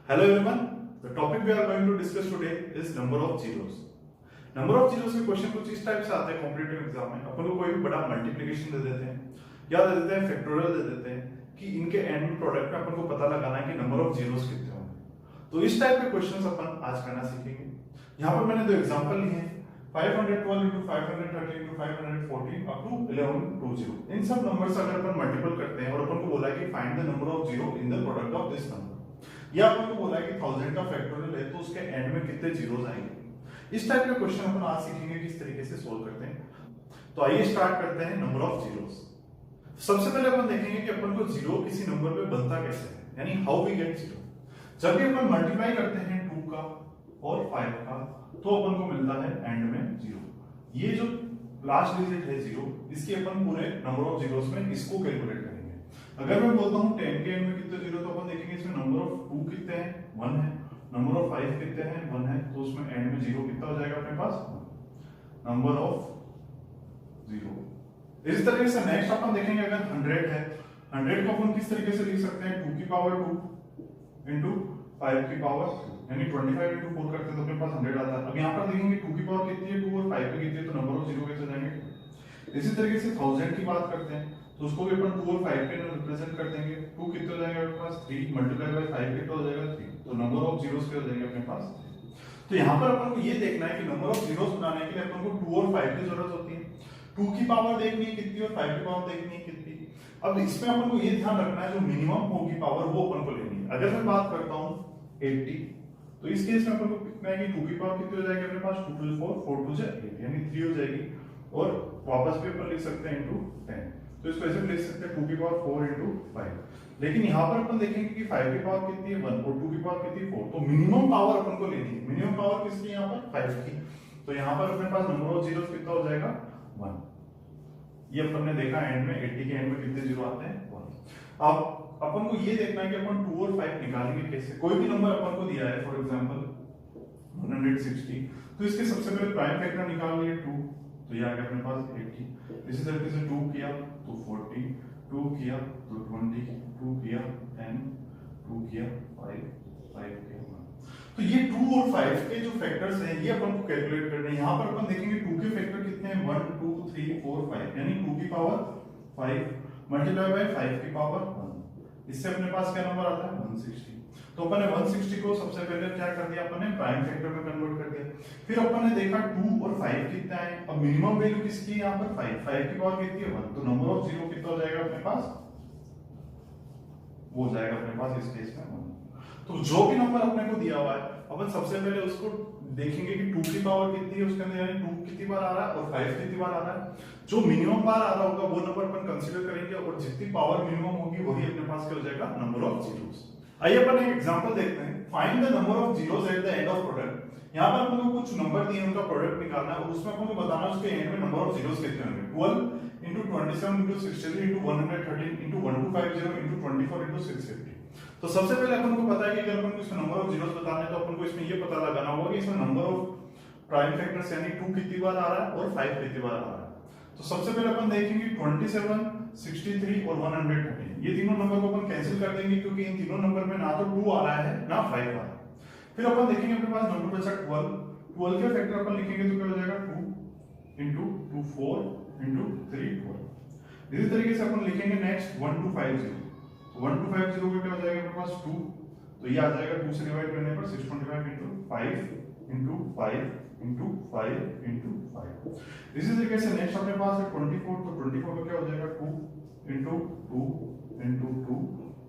Hello everyone. The topic we are going to discuss today is number of zeros. Number of zeros के question कुछ इस type से आते हैं competitive exam में। अपन को कोई भी बड़ा मल्टीप्लिकेशन दे देते हैं या दे देते हैं फैक्टोरियल दे देते हैं कि इनके एंड में प्रोडक्ट में अपन को पता लगाना है कि नंबर ऑफ जीरोस कितने होंगे। तो इस टाइप के क्वेश्चंस अपन आज करना सीखेंगे। यहाँ पर मैंने दो एग्जांपल लिए हैं 512 into 530 into 514 up to 1120। इन सब नंबर्स अगर अपन मल्टीपल करते हैं और अपन को बोला है कि find the number of zero in the product of this number, या अपन को बोला है कि 1000 का फैक्टोरियल है तो उसके एंड में कितने जीरोस आएंगे। इस टाइप के क्वेश्चन अपन आज सीखेंगे किस तरीके से सोल्व करते हैं। तो आइए स्टार्ट करते हैं नंबर ऑफ जीरोस। सबसे पहले अपन देखेंगे कि अपन को जीरो किसी नंबर पे बनता कैसे है, यानी हाउ वी गेट जीरो। जब भी अपन मल्टीप्लाई करते हैं 2 का और 5 का तो अपन को मिलता है एंड में जीरो। ये जो लास्ट डिजिट है जीरो, इसकी अपन पूरे नंबर ऑफ जीरोस में इसको कैलकुलेट करेंगे। अगर मैं बोलता हूं 10 के एंड में कितने जीरो, तो अपन देखेंगे इसमें नंबर ऑफ 2 कितने हैं, 1 है। नंबर ऑफ 5 कितने हैं, 1 है। तो उसमें एंड में जीरो कितना हो जाएगा अपने पास, नंबर ऑफ जीरो। इस तरीके से नेक्स्ट अपन देखेंगे अगर 100 है, 100 को अपन किस तरीके से लिख सकते हैं, 2 की पावर 2 इंटू 5 की पावर 2, यानी 25 इंटू 4 करते हैं तो अपने पास 100 आता है। अब यहाँ पर देखेंगे 2 की पावर कितनी है, 2 और 5 की कितनी है, तो नंबर ऑफ जीरो कैसे जाएंगे। इसी तरीके से 1000 की बात करते हैं तो उसको भी अपन 2 और 5 के रिप्रेजेंट कर देंगे। 2 कितने हो जाएगा अपने पास, 3 मल्टीप्लाई बाय 5 कितना हो जाएगा, 3। तो नंबर ऑफ जीरोस क्या हो जाएंगे अपने पास। तो यहाँ पर अपन को ये देखना है कि नंबर ऑफ जीरोस बनाने के लिए अपन को 2 और 5 की जरूरत होती है। 2 की पावर देखनी है कितनी और 5 की पावर देखनी है कितनी। अब इसमें अपन को ये ध्यान रखना है जो मिनिमम होगी पावर वो अपन को लेनी है। अगर मैं बात करता हूँ 80, तो इस केस में अपन को कितना है कि 2 की पावर कितनी हो जाएगी अपने पास, 2 to 4, 4 to 8, यानी 3 हो जाएगी। और वापस भी अपन लिख सकते हैं इंटू 10, तो इसको ऐसे लिख सकते हैं 2 की पावर 4 इंटू 5। लेकिन यहाँ पर अपन देखेंगे कि 5 की पावर कितनी है 1 और 2 की पावर कितनी है 4, तो मिनिमम पावर अपन को लेनी है। मिनिमम पावर किसकी यहाँ पर, 5 की। तो यहाँ पर अपने पास नंबर ऑफ जीरोस कितना हो जाएगा, 1। ये अपन ने देखा एंड में 80 के एंड में कितने जीरो आते हैं, 1। अब अपन को ये देखना है कि अपन 2 और 5 निकालेंगे कैसे। कोई भी नंबर अपन को दिया है, फॉर एग्जांपल 160, तो इसके सबसे पहले प्राइम फैक्टर निकालेंगे 2, तो ये आ गया अपने पास 80। इसी तरीके से 2 किया तो 40, 2 किया तो 20, 2 किया 10, 2 किया 5, 5 किया 1। तो ये 2 और 5 के जो फैक्टर्स हैं ये अपन को कैलकुलेट करने हैं। यहाँ पर अपन देखेंगे 2 के फैक्टर कितने हैं, 1 2 3 4 5, यानी 2 की पावर 5 मल्टीप्लाई बाय 5 की पावर 1। इससे अपने पास क्या नंबर आता है, 160। तो अपन ने 160 को सबसे पहले क्या कर दिया, अपन ने प्राइम फैक्टर में कन्वर्ट कर दिया। फिर अपन ने देखा 2 और 5 कितना है। अब मिनिमम वैल्यू किसकी है यहाँ पर, 5। 5 की पावर कितनी है, 1। तो नंबर ऑफ जीरो कितना हो जाएगा अपने पास, वो हो जाएगा अपने पास इस केस में 1। तो जो भी नंबर अपने को दिया हुआ है अपन सबसे पहले उसको देखेंगे कि 2 की पावर कितनी है उसके अंदर, यानी 2 कितनी बार आ रहा है और 5 कितनी बार आ रहा है। जो मिनिमम बार आ रहा होगा वो नंबर अपन कंसीडर करेंगे और जितनी पावर मिनिमम होगी वही अपने पास क्या हो जाएगा, नंबर ऑफ जीरोस। आइए अपन एक एग्जांपल देखते हैं। Find the number of zeros at the end of product. यहाँ पर अपन को कुछ नंबर दिए उनका प्रोडक्ट निकालना है और उसमें अपन को बताना है उसके एंड में नंबर ऑफ जीरोस कितने होंगे। 12 into 27 into 63 into 113 into 1250 into 24 into 650। तो सबसे पहले अपन को पता है कि अगर अपन को इसमें नंबर ऑफ जीरोस बताना है तो अपन को इसमें ये पता लगाना होगा कि इसमें नंबर ऑफ प्राइम फैक्टर्स यानी 2 कितनी बार आ रहा है और 5 कितनी बार आ रहा है। तो सबसे पहले अपन देखेंगे 27, 63 और 113, ये तीनों नंबर को अपन कैंसिल कर देंगे क्योंकि इन तीनों नंबर में ना तो 2 आ रहा है ना 5 आ रहा है। फिर अपन देखेंगे अपने पास नंबर बचा 12। 12 के फैक्टर अपन लिखेंगे तो क्या हो जाएगा, 2 into 2 4 into 3 4। इसी तरीके से अपन लिखेंगे नेक्स्ट 1250। 1250 को क्या हो जाएगा अपने पास 2, तो ये आ जाएगा 2 से डिवाइड करने पर 625 into 5 into 5 into 5 into 5। इसी तरीके से नेक्स्ट अपने पास है 24, तो 24 का क्या हो जाएगा 2 into 2 into 2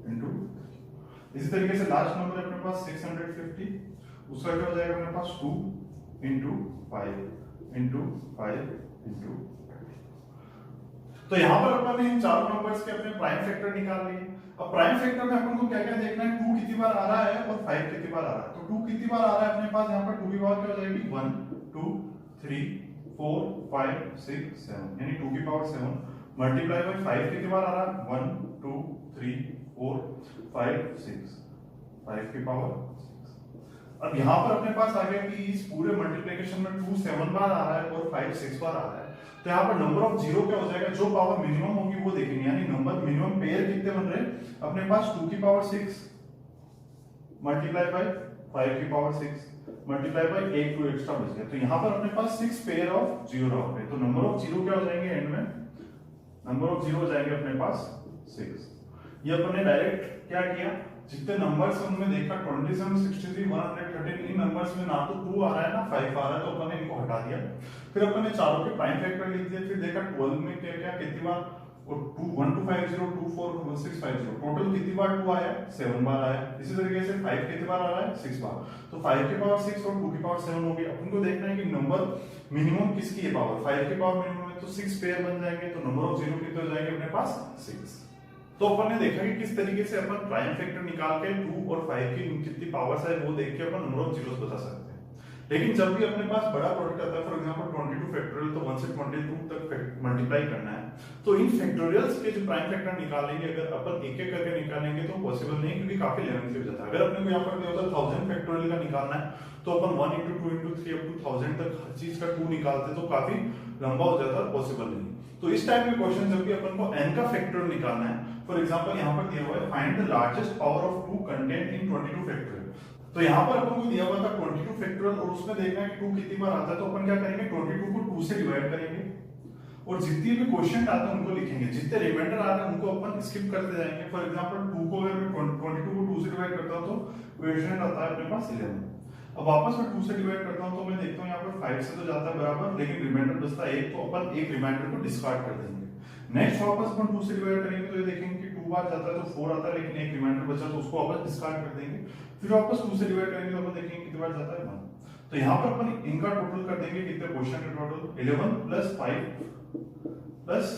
into 3। इसी तरीके से लास्ट नंबर है अपने पास 650, उसका क्या हो जाएगा अपने पास 2 into 5 into 5 into 5। तो यहाँ पर अपन ने इन चारों नंबर्स के अपने प्राइम फैक्टर निकाल लिए। अब प्राइम फैक्टर में अपन को क्या क्या देखना है, 2 कितनी बार आ रहा है और 5 कितनी बार आ रहा है। तो 2 कितनी बार आ रहा है अपने पास, यहाँ पर 2 की पावर क्या हो जाएगी, 1 2 3 4 5 6 7, यानी 2 की पावर 7 मल्टीप्लाई बाय 5 कितनी बार आ रहा है, 1 2 3 4 5 6, 5 की पावर 6। अब यहाँ पर अपने पास आ गया कि इस पूरे मल्टीप्लिकेशन में 2 7 बार आ रहा है और 5 6 बार आ रहा है। तो यहाँ पर नंबर ऑफ जीरो क्या हो जाएगा, जो पावर मिनिमम होगी वो देखेंगे, यानी नंबर मिनिमम पेयर कितने बन रहे हैं अपने पास, 2 की पावर 6 मल्टीप्लाई बाय 5 की पावर 6 मल्टीप्लाई बाय 1 2 एक्स्ट्रा बच गया। तो यहाँ पर अपने पास 6 पेयर ऑफ जीरो हो गए। तो नंबर ऑफ जीरो क्या हो जाएंगे एंड में, नंबर ऑफ जीरो हो जाएंगे अपने पास 6। ये अपन ने डायरेक्ट क्या किया, जितने नंबर्स उनमें देखा 27 63 113 इन नंबर्स में ना तो 2 आ रहा है ना 5 आ रहा है, तो अपन ने इनको हटा दिया। फिर अपन ने चारों के प्राइम फैक्टर लिख दिए। फिर देखा 12 में क्या क्या कितनी बार, और 2 1 2 5 0 2 4 6 5 0 टोटल कितनी बार 2 आया 7 बार आया। इसी तरीके से 5 कितनी बार आ रहा है 6 बार। तो 5 की पावर 6 और 2 की पावर 7 होगी। अपन को देखना है कि नंबर मिनिमम किसकी है पावर, 5 की पावर मिनिमम है तो 6 पेयर बन जाएंगे। तो नंबर ऑफ जीरो कितने हो जाएंगे अपने पास 6। तो अपन ने देखा कि किस तरीके से अपन प्राइम फैक्टर निकाल के 2 और 5 की कितनी पावर्स है वो देख के अपन नंबर ऑफ जीरोस बता सकते हैं। लेकिन जब भी अपने पास बड़ा प्रोडक्ट आता है, फॉर एग्जांपल 22 फैक्टोरियल, तो 1 से 22 तक मल्टीप्लाई करना है, तो इन फैक्टोरियल्स के जो प्राइम फैक्टर निकालेंगे अगर अपन एक एक करके निकालेंगे तो पॉसिबल नहीं, क्योंकि काफी लेंथी हो जाता है। अगर अपने को यहाँ पर दिया होता 1000 फैक्टोरियल का निकालना है तो अपन 1 into 2 into 3 up to 1000 तक हर चीज का 2 निकालते तो काफी लंबा हो जाता है, पॉसिबल नहीं। तो इस टाइप में क्वेश्चन जब भी अपन को n का फैक्टोरियल निकालना है, फॉर एग्जांपल यहाँ पर दिया हुआ है find the largest power of 2 content in 22 factorial. तो यहाँ पर अपन को दिया हुआ था 22 फैक्टोरियल और उसमें देखना है कि 2 कितनी बार आता है। तो अपन क्या करेंगे 22 को 2 से डिवाइड करेंगे और जितनी भी क्वेश्चन आते हैं उनको लिखेंगे, जितने रिमाइंडर आ रहे हैं उनको अपन स्किप करते जाएंगे। फॉर एग्जांपल 2 को अगर मैं 22 को 2 से डिवाइड करता हूं तो क्वेश्चन आता है अपने पास 11। अब वापस मैं 2 से डिवाइड करता हूं तो मैं देखता हूं यहाँ पर 5 से तो जाता है बराबर, लेकिन रिमाइंडर बचता है 1, तो अपन एक रिमाइंडर को डिस्कार्ड कर देंगे। नेक्स्ट वापस अपन 2 से डिवाइड करेंगे तो ये देखेंगे कि 2 बार जाता है तो 4 आता है, लेकिन एक रिमाइंडर बचा तो उसको वापस डिस्कार्ड कर देंगे। फिर वापस 2 से डिवाइड करेंगे तो अपन देखेंगे कितनी बार जाता है 1। तो यहाँ पर अपन इनका टोटल कर देंगे, कितने क्वेश्चन का टोटल 11 प्लस 5 प्लस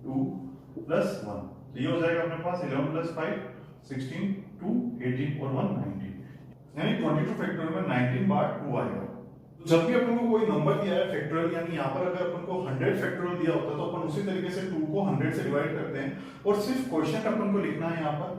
2 प्लस 1, तो ये हो जाएगा अपने पास 11 प्लस 5 16 2 18 और 1 19, यानी 22 फैक्टोरियल में 19 बार 2 आएगा। तो जब भी अपन को कोई नंबर दिया है फैक्टोरियल, यानी यहाँ पर अगर अपन को 100 फैक्टोरियल दिया होता है तो अपन उसी तरीके से 2 को 100 से डिवाइड करते हैं और सिर्फ क्वेश्चन अपन को लिखना है। यहाँ पर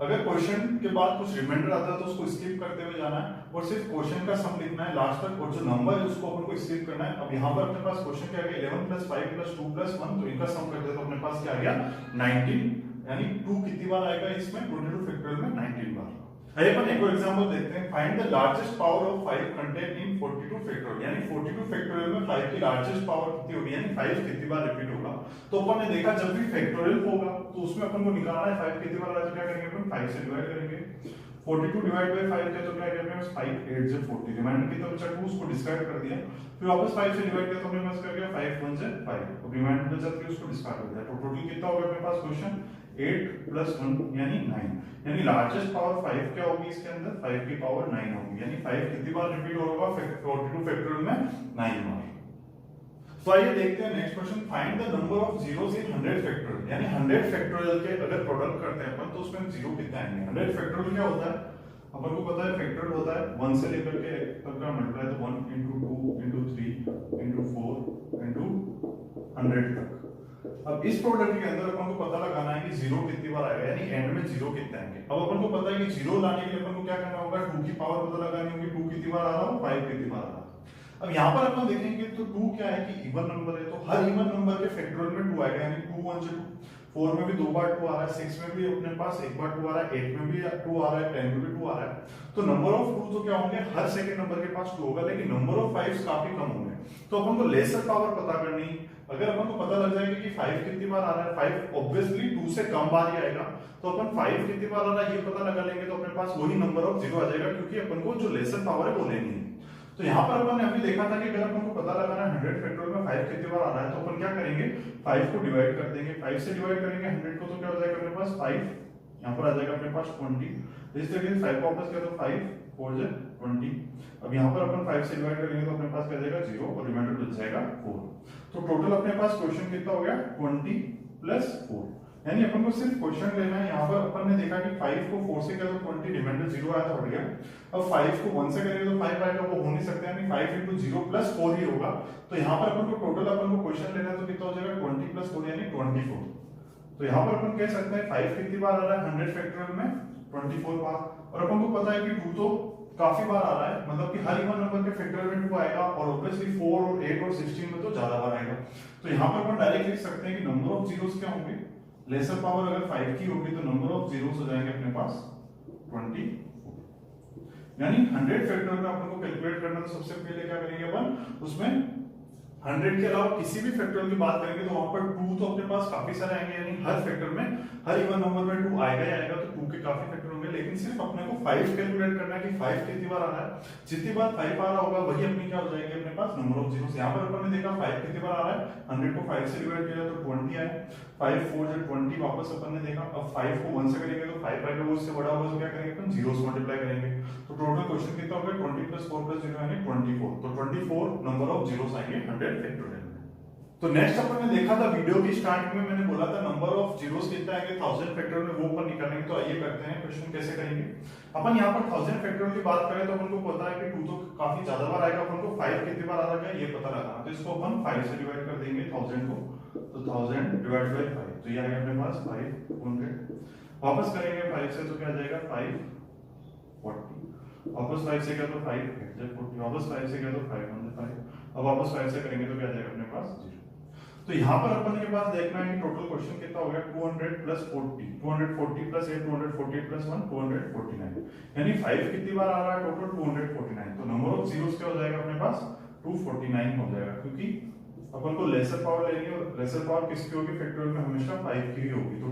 अगर क्वेश्चन के बाद कुछ रिमाइंडर आता है तो उसको स्किप करते हुए जाना है और सिर्फ क्वेश्चन का सम लिखना है लास्ट तक, और जो नंबर है उसको अपन को स्किप करना है। अब यहाँ पर अपने पास क्वेश्चन क्या आ गया 11 प्लस 5 प्लस 2 प्लस 1, तो इनका सम करते हैं तो अपने पास क्या आ गया 19, यानी 2 कितनी बार आएगा इसमें 22 फैक्टोरियल में 19 बार। आइए अपन एक और एग्जांपल देखते हैं। Find the largest power of 5 content in 42 factorial, यानी 42 फैक्टोरियल में 5 की लार्जेस्ट पावर कितनी होगी, यानी 5 कितनी बार रिपीट होगा। तो अपन ने देखा जब भी फैक्टोरियल होगा तो उसमें अपन को निकालना है 5 कितनी बार, क्या करेंगे अपन 5 से डिवाइड करेंगे। 42 डिवाइड बाय 5 किया तो क्या करेंगे 5 8 से 40, रिमाइंडर कितना बचा 2, उसको डिस्कार्ड कर दिया। फिर वापस 5 से डिवाइड किया तो अपने पास क्या गया 5 1 से 5, अब रिमाइंडर बचा 3, उसको डिस्कार्ड कर दिया। तो टोटल कितना होगा अपने पास क्वेश्चन 8 प्लस 1 यानी 9, यानी लार्जेस्ट पावर 5 क्या होगी इसके अंदर 5 की पावर 9 होगी, यानी 5 कितनी बार रिपीट होगा 42 फैक्टोरियल में 9 बार। तो आइए देखते हैं next question. Find the number of zeros in 100 factorial, यानी 100 फैक्टोरियल के अगर प्रोडक्ट करते हैं अपन तो उसमें जीरो कितने आएंगे। 100 फैक्टोरियल क्या होता है अपन को पता है, फैक्टोरियल होता है 1 से लेकर के तक का मल्टीप्लाई, तो 1 into 2 into 3 into 4 into 100 तक। अब इस प्रोडक्ट के अंदर अपन को पता लगाना है कि जीरो कितनी बार आएगा, यानी एंड में जीरो कितने आएंगे। अब अपन को पता है कि जीरो लाने के लिए अपन को क्या करना होगा 2 की पावर पता लगानी होगी, 2 कितनी बार आ रहा है 5 कितनी बार आ रहा है। अब यहाँ पर अपन देखेंगे तो 2 क्या है कि इवन नंबर है, तो हर इवन नंबर के फैक्टोरियल में 2 आएगा, यानी 2 1 से 2, 4 में भी 2 बार 2 आ रहा है, 6 में भी अपने पास 1 बार 2 आ रहा है, 8 में भी 2 आ रहा है, 10 में भी 2 आ रहा है। तो नंबर ऑफ 2 तो क्या होंगे हर सेकंड नंबर के पास 2 होगा, लेकिन नंबर ऑफ 5 काफी कम होंगे। तो अपन को लेसर पावर पता करनी, अगर अपन को पता लग जाएगा कि 5 कितनी बार आ रहा है, 5 ऑब्वियसली 2 से कम बार ही आएगा, तो अपन 5 कितनी बार आ रहा है ये पता लगा लेंगे तो अपने पास वही नंबर ऑफ जीरो आ जाएगा, क्योंकि अपन को जो लेसर पावर है वो लेनी है। तो यहाँ पर अपन ने अभी देखा था कि अगर अपन को पता लगाना है 100 फैक्टोरियल में 5 कितनी बार आ रहा है, तो अपन क्या करेंगे 5 को डिवाइड कर देंगे। 5 से डिवाइड करेंगे 100 को तो क्या हो जाएगा अपने पास 5, यहाँ पर आ जाएगा अपने पास 20। इस तरीके से 5 को वापस किया तो 5 4 से 20। अब यहाँ पर अपन 5 से डिवाइड करेंगे तो अपने पास क्या जाएगा 0 और रिमाइंडर बच जाएगा 4। तो टोटल अपने पास क्वेश्चन कितना हो गया 20 प्लस 4, यानी अपन को सिर्फ क्वेश्चन लेना है। यहाँ पर अपन ने देखा कि 5 को 4 से किया तो 20, रिमाइंडर 0 आया तो हट गया। अब 5 को 1 से करेंगे तो 5 आएगा, वो हो नहीं सकता, यानी 5 into 0 प्लस 4 ही होगा। तो यहाँ पर अपन को टोटल अपन को क्वेश्चन लेना है तो कितना हो जाएगा 20 प्लस 4 यानी 24। तो यहाँ पर अपन कह सकते हैं 5 कितनी बार आ रहा है 100 फैक्टोरियल में 24 बार, और अपन को पता है कि 2 तो काफी बार आ रहा है, मतलब कि हर इवन नंबर के फैक्टोरियल में 2 आएगा, और ऑब्वियसली 4 और 8 और 16 में तो ज्यादा बार आएगा। तो यहाँ पर अपन डायरेक्ट लिख सकते हैं कि नंबर ऑफ जीरोस क्या होंगे, लेसर पावर अगर 5 की होगी तो नंबर ऑफ जीरोस हो जाएंगे अपने पास 24। यानी 100 फैक्टोरियल में अपन को कैलकुलेट करना, तो सबसे पहले क्या करेंगे अपन, उसमें 100 के अलावा किसी भी फैक्टोरियल की बात करेंगे तो वहां पर 2 तो अपने पास काफी सारे आएंगे, यानी हर फैक्टर में, हर इवन नंबर में 2 आएगा ही आएगा, तो 2 के काफी फैक्टर होंगे। लेकिन सिर्फ अपने को 5 कैलकुलेट करना है कि 5 कितनी बार आ रहा है। जितनी बार 5 आ रहा होगा वही अपनी क्या हो जाएगी अपने पास नंबर ऑफ जीरोस। यहाँ पर अपन ने देखा 5 कितनी बार आ रहा है, 100 को 5 से डिवाइड किया तो 20 आया, 5 4 जो 20 वापस अपन ने देखा। अब 5 को 1 से करेंगे तो 5 आएगा, वो उससे बड़ा होगा तो क्या करेंगे अपन जीरोस मल्टीप्लाई करेंगे। तो टोटल क्वेश्चन कितना होगा, 20 + 4 + 0 यानी 24। तो 24 नंबर ऑफ जीरोस आएंगे 100 फैक्टोरियल। तो नेक्स्ट अपन ने देखा था वीडियो की स्टार्टिंग में, मैंने बोला था नंबर ऑफ जीरोस कितना आएंगे 1000 फैक्टोरियल में, वो अपन निकालेंगे। तो आइए करते हैं क्वेश्चन कैसे करेंगे। अपन यहाँ पर 1000 फैक्टोरियल की बात करें तो अपन को पता है कि 2 तो काफी ज्यादा बार आएगा, अपन को 5 कितनी बार आ रहा है ये पता लगाना। तो इसको अपन 5 से डिवाइड कर देंगे 1000 को, तो 1000 डिवाइड बाय 5, तो ये आएगा अपने पास 500। वापस करेंगे 5 से तो क्या आ जाएगा 540, वापस 5 से क्या तो 540, वापस 5 से क्या तो 505, अब वापस 5 से करेंगे तो क्या आ जाएगा अपने पास 0। तो यहाँ पर अपन के पास देखना है कि टोटल क्वेश्चन कितना हो गया, 200 + 40, 240 + 8, 248 + 1, 249, यानी 5 कितनी बार आ रहा है टोटल 249। तो नंबर ऑफ जीरोस क्या हो जाएगा अपने पास 249 हो जाएगा, क्योंकि अपन को लेसर पावर लेनी है, और लेसर पावर किसकी होगी फैक्टोरियल में हमेशा 5 की ही होगी। तो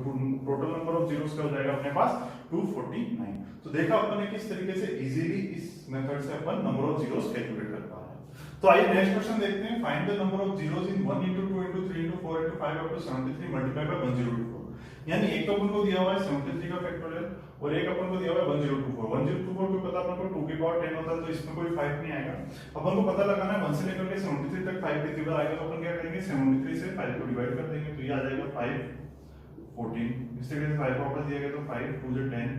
टोटल नंबर ऑफ जीरोस क्या हो जाएगा अपने पास 249। तो देखा अपन ने किस तरीके से इजीली इस मेथड से अपन नंबर ऑफ जीरोस कैलकुलेट कर पा रहे हैं। तो आइए नेक्स्ट क्वेश्चन देखते हैं। Find the number of zeros in 1 * 2 * 3 * 4 * 5 up to 73 multiply by 1024। यानी एक अपन को दिया हुआ है 73 का फैक्टोरियल, और एक अपन को दिया हुआ है 1024। 1024 को पता अपन को 2 की पावर 10 होता है, तो इसमें कोई 5 नहीं आएगा। अपन को पता लगाना है 1 से लेकर के 73 तक 5 कितनी बार आएगा, तो अपन क्या करेंगे 73 से 5 को डिवाइड कर देंगे, तो ये आ जाएगा 514। इस तरीके से 5 वापस दिया गया तो 5 2 * 10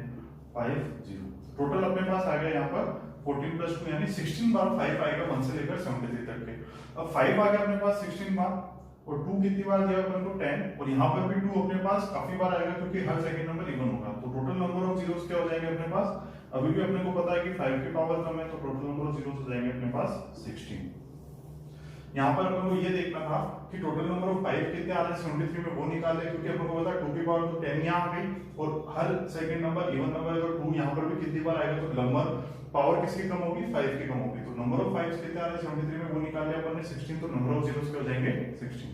50। टोटल अपने पास आ गया यहाँ पर 14 + 2 यानी 16 बार 5 आएगा 1 से लेकर 73 तक के। अब 5 आ गया अपने पास 16 बार, और 2 कितनी बार दिया अपन को 10, और यहाँ पर भी 2 अपने पास काफी बार आएगा क्योंकि हर सेकंड नंबर इवन होगा। तो टोटल नंबर ऑफ जीरोस क्या हो जाएंगे अपने पास, अभी भी अपने को पता है कि 5 की पावर कम है, तो टोटल नंबर ऑफ जीरोस हो जाएंगे अपने पास 16। यहाँ पर अपन को ये देखना था कि टोटल नंबर ऑफ 5 कितने आ रहे हैं 73 में, वो निकाले, क्योंकि अपन को पता है 2 की पावर तो 10 यहाँ आ गई, और हर सेकंड नंबर इवन नंबर है तो 2 यहाँ पर भी कितनी बार आएगा, तो नंबर पावर किसकी कम होगी 5 की कम होगी। तो नंबर ऑफ 5 कितने आ रहे हैं 73 में, वो निकाल लिया अपन ने 16, तो नंबर ऑफ जीरोस क्या हो जाएंगे 16।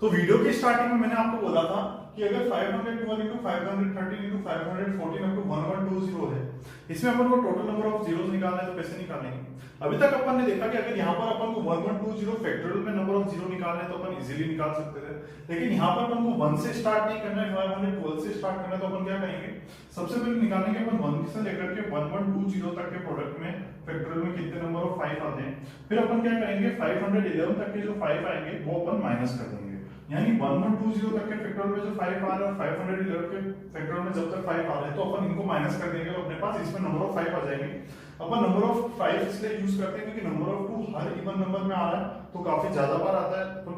तो वीडियो की स्टार्टिंग में मैंने आपको बोला था कि अगर 512 * 513 * 514 up to 1120 है, इसमें अपन को टोटल नंबर ऑफ जीरोस निकालना है, तो कैसे निकालेंगे। अभी तक अपन ने देखा कि अगर यहाँ पर अपन को 1120 फैक्टोरियल में नंबर ऑफ जीरो निकालना है तो अपन इजीली निकाल सकते थे, लेकिन यहाँ पर अपन को 1 से स्टार्ट नहीं करना है, 512 से स्टार्ट करना है। तो अपन क्या करेंगे, सबसे पहले निकालेंगे अपन 1 से लेकर के 1120 तक के प्रोडक्ट में फैक्टोरियल में कितने नंबर ऑफ 5 आते हैं। फिर अपन क्या करेंगे 511 तक के जो 5 आएंगे वो अपन माइनस कर देंगे, यानी 1120 तक के फैक्टोरियल में जो 5 आ रहे हैं और 511 के फैक्टोरियल में जब तक 5 आ रहे हैं, तो अपन इनको माइनस कर देंगे, तो अपने पास इसमें नंबर ऑफ 5 आ जाएंगे। अपन नंबर ऑफ 5 इसलिए यूज करते हैं क्योंकि number of 2 her even number में आ रहा है, तो काफी ज्यादा बार आता है। तो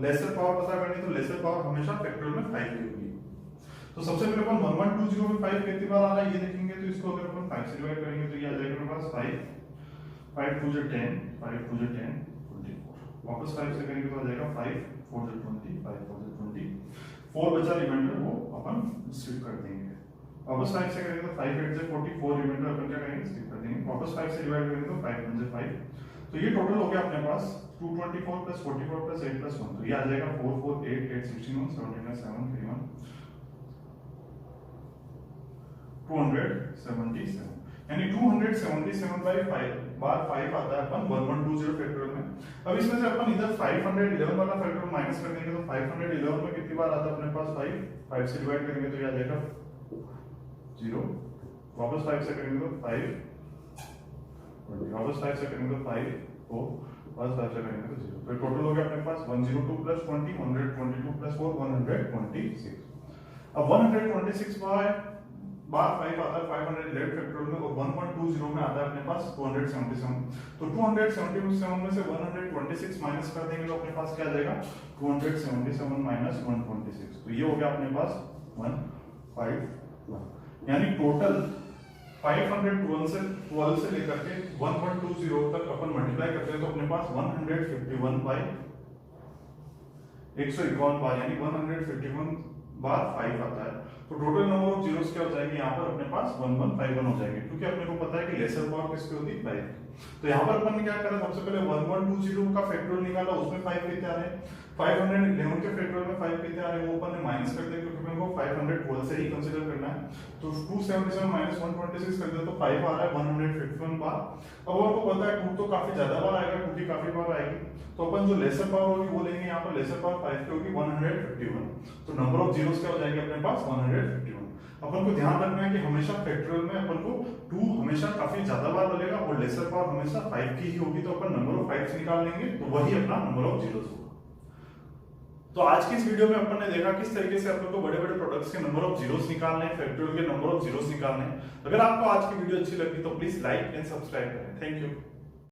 लेसर पावर पता करनी, तो लेसर पावर हमेशा फैक्टोरियल में 5 की होगी। तो सबसे पहले अपन 1120 में 5 कितनी बार आ रहा है ये देखेंगे, तो इसको अगर अपन 5 से डिवाइड करेंगे तो ये आ जाएगा अपने पास 5 2 * 10 5 2 * 10 24, वापस 5 से करेंगे तो आ जाएगा 5 4 * 20 5 4 * 20, 4 बचा रिमाइंडर वो अपन स्किप कर देंगे। वापस 5 से करेंगे तो 5 8 से 44 रिमाइंडर अपन क्या करेंगे स्किप कर देंगे। वापस 5 से डिवाइड करेंगे तो 5 1 से 5, तो ये टोटल हो गया अपने पास 224 + 44 + 8 + 1, तो ये आ जाएगा 4 4 8 8 16 17 7 31 277, यानी 277 बाय 5 बार 5 आता है अपन 1120 फैक्टोरियल में। अब इसमें से अपन इधर 511 वाला फैक्टर माइनस कर देंगे, तो 511 में कितनी बार आता है अपने पास 5 से डिवाइड करेंगे तो ये आ जाएगा 0, वापस 5 से करेंगे तो 5 वापस 5 से करेंगे तो 5 4, वापस 5 से करेंगे तो 0, तो टोटल हो गया अपने पास 102 + 20 122 + 4 126। अब 126 बार 5 आता है 511 फैक्टोरियल में, और 1120 में आता है अपने पास 277, तो 277 में से 126 माइनस कर देंगे तो अपने पास क्या आ जाएगा 277 - 126, तो ये हो गया अपने पास 151, यानी टोटल 512 से लेकर के 1120 तक अपन मल्टीप्लाई करते हैं तो अपने पास 151 बाय 151 बार, यानी 151 बार 5 आता है। तो टोटल नंबर ऑफ जीरोस क्या हो जाएंगे यहाँ पर अपने पास 1151 हो जाएंगे, क्योंकि अपने को पता है कि यानी लेसर पावर किसकी होती है 5। तो यहाँ पर अपन ने क्या करा, सबसे पहले 1120 का फैक्टोरियल निकाला, उसमें 5 कितने आ रहे हैं, 511 के फैक्टोरियल में 5 कितने आ रहे हैं वो अपन ने माइनस कर दिया, क्योंकि अपन को 500 होल से ही कंसीडर करना है। तो 277 माइनस 126 कर दिया तो 5 आ रहा है 151 बार। अब आपको पता है 2 तो काफी ज्यादा बार आएगा, 2 की काफी बार आएगी, तो अपन जो लेसर पावर होगी वो लेंगे, यहाँ पर लेसर पावर 5 की होगी 151। तो नंबर ऑफ जीरोस क्या हो जाएंगे अपने पास 151। अपन को ध्यान रखना है कि हमेशा फैक्टोरियल में अपन को 2 हमेशा काफी ज्यादा बार बनेगा और लेसर पावर हमेशा 5 की ही होगी, तो अपन नंबर ऑफ 5 निकाल लेंगे तो वही अपना नंबर ऑफ जीरोस होगा। तो आज की इस वीडियो में अपन ने देखा किस तरीके से अपन को बड़े बड़े प्रोडक्ट्स के नंबर ऑफ जीरोस निकालने हैं, फैक्टोरियल के नंबर ऑफ जीरोस निकालने हैं। अगर आपको आज की वीडियो अच्छी लगी तो प्लीज लाइक एंड सब्सक्राइब करें। Thank you.